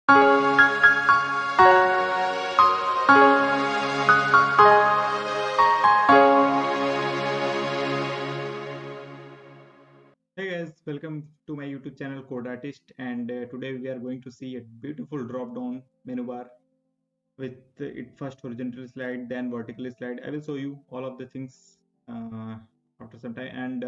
Hey guys, welcome to my YouTube channel Code Artist, and today we are going to see a beautiful drop-down menu bar with it first horizontally slide, then vertically slide. I will show you all of the things uh, after some time, and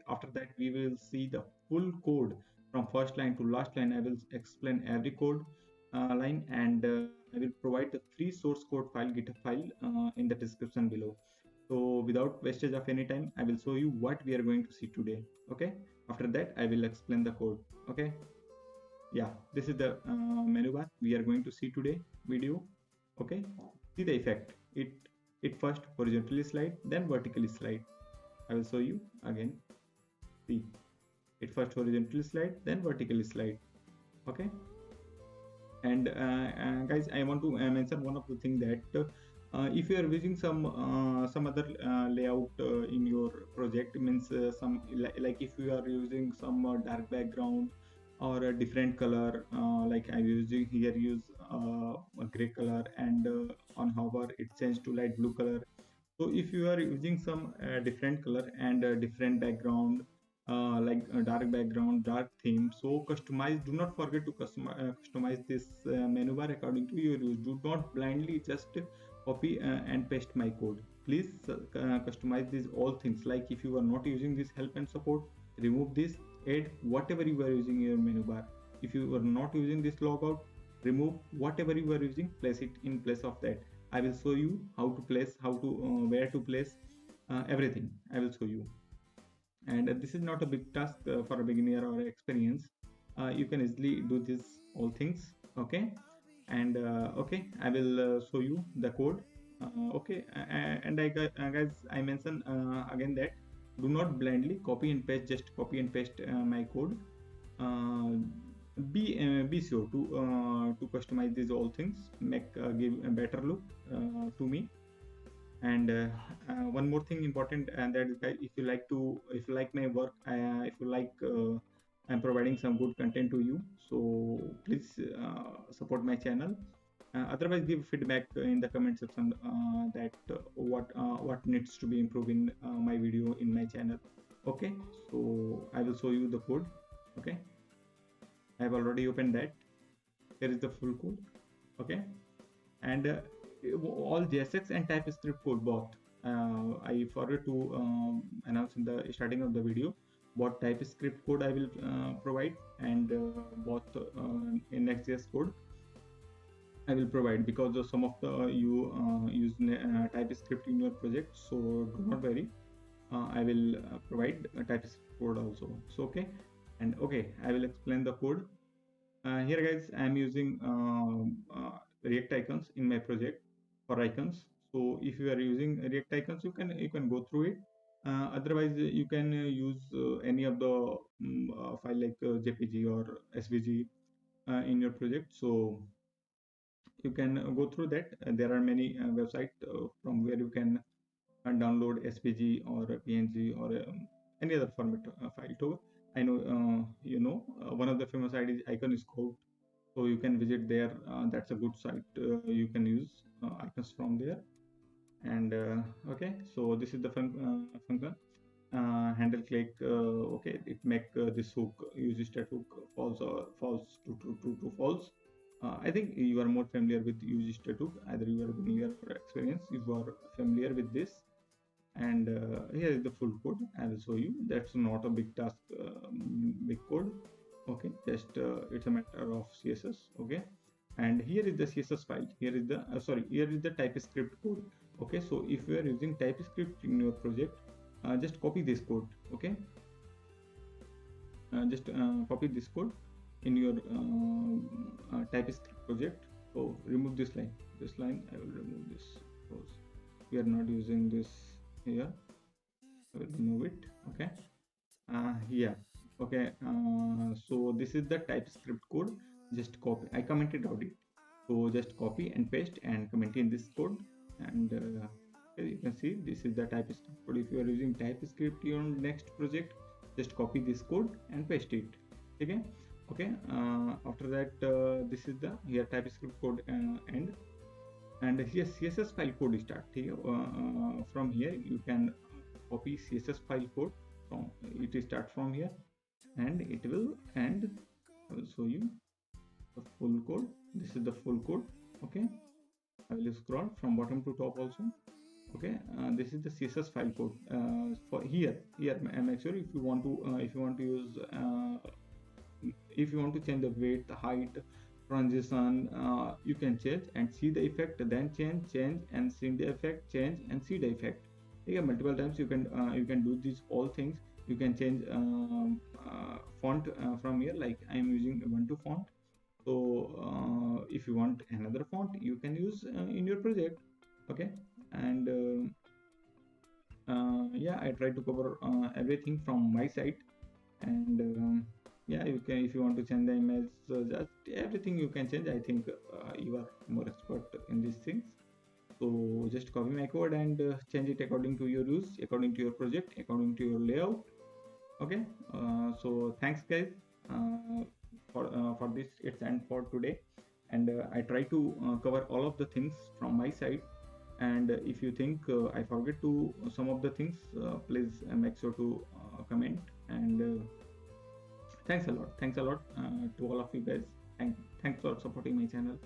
after that we will see the full code from first line to last line. I will explain every code line, and I will provide the free source code file, GitHub file, in the description below. So without wastage of any time, I will show you what we are going to see today. Okay, after that I will explain the code. Okay, yeah, this is the menu bar we are going to see today video. Okay, see the effect. It first horizontally slide, then vertically slide. I will show you again. See, it first horizontally slide, then vertically slide. Okay, and guys, I want to mention one of the thing that if you are using some other layout in your project, means some like if you are using some dark background or a different color, like I'm using here, use a gray color, and on hover it changed to light blue color. So if you are using some different color and different background, like a dark background, dark theme, so customize. Do not forget to customize this menu bar according to your use. Do not blindly just copy and paste my code. Please customize these all things. Like if you are not using this help and support, remove this. Add whatever you are using in your menu bar. If you are not using this logout, remove whatever you are using, place it in place of that. I will show you how to place, how to where to place, everything I will show you. And this is not a big task for a beginner or experience. You can easily do this all things. Okay, and okay, I will show you the code. Okay, and guys, I mention again that do not blindly copy and paste, just copy and paste my code. uh, be sure to customize these all things, make give a better look to me. And one more thing important, and that is, guys, if you like my work, if you like I'm providing some good content to you, so please support my channel. Otherwise, give feedback in the comment section that what needs to be improved in my video in my channel. Okay, so I will show you the code. Okay, I have already opened that. Here is the full code. Okay, and all JSX and TypeScript code both. I forgot to announce in the starting of the video. Both TypeScript code I will provide, and both in Next.js code I will provide, because some of the you use TypeScript in your project. So do not worry. I will provide a TypeScript code also. So okay, and okay, I will explain the code. Here guys, I am using React icons in my project for icons. So if you are using React icons, you can go through it. Otherwise, you can use any of the file like JPG or SVG in your project. So you can go through that. There are many websites from where you can download SVG or PNG or any other format file to. I know one of the famous ID icon is called, so you can visit there. That's a good site. You can use icons from there. And okay, so this is the function. Handle click. Okay, it make this hook, use stat hook, false or false to true, true to false. I think you are more familiar with use stat hook. Either you are familiar or experienced, you are familiar with this. And here is the full code. I will show you. That's not a big task, big code. Okay, just it's a matter of CSS. Okay, and here is the CSS file. Here is the here is the TypeScript code. Okay, so if you are using TypeScript in your project, just copy this code. Okay, just copy this code in your TypeScript project. So remove this line. This line I will remove this because we are not using this here. I will remove it. Okay, yeah, okay. So this is the TypeScript code. Just copy. I commented out it. So just copy and paste and comment in this code. And you can see this is the TypeScript code. If you are using TypeScript in your next project, just copy this code and paste it. Okay. Okay. After that, this is the here TypeScript code and here CSS file code start here. From here you can copy CSS file code from it start from here, and it will end. I will show you the full code. This is the full code. Okay, I will scroll from bottom to top also. Okay, this is the CSS file code for here. Make sure if you want to use if you want to change the weight, the height, transition, you can change and see the effect, then change and see the effect, change and see the effect. Okay, multiple times you can do these all things. You can change font from here, like I am using Ubuntu font. So if you want another font, you can use in your project. Okay, and yeah, I try to cover everything from my side, and yeah, you can, if you want to change the image, just everything you can change. I think you are more expert in these things, so just copy my code and change it according to your use, according to your project, according to your layout. Okay, so thanks guys for this. It's end for today, and I try to cover all of the things from my side. And if you think I forget to some of the things, please make sure to comment. And thanks a lot to all of you guys. Thanks for supporting my channel.